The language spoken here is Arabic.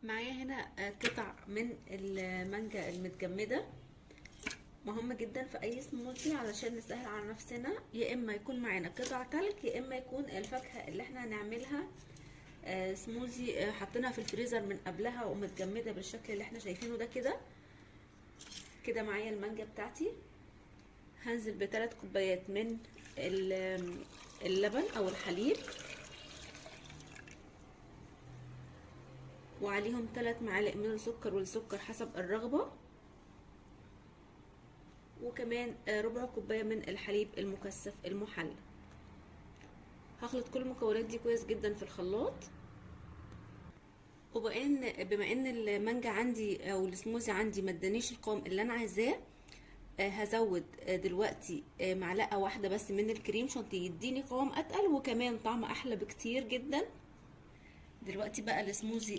معايا هنا قطع من المانجا المتجمدة، مهم جدا في اي سموزي علشان نسهل على نفسنا، يا اما يكون معانا قطع تلج يا اما يكون الفاكهة اللي احنا هنعملها سموزي حاطينها في الفريزر من قبلها ومتجمدة بالشكل اللي احنا شايفينه ده كده. كده معايا المانجا بتاعتي، هنزل ب3 كوبايات من اللبن او الحليب، وعليهم 3 معالق من السكر، والسكر حسب الرغبة، وكمان ربع كوباية من الحليب المكثف المحلى. هخلط كل المكونات دي كويس جدا في الخلاط. بما ان المانجا عندي او السموزي عندي ما ادانيش القوام اللي انا عايزاه، هزود دلوقتي معلقة واحدة بس من الكريم عشان يديني قوام اتقل وكمان طعم احلى بكتير جدا. دلوقتي بقى السموزي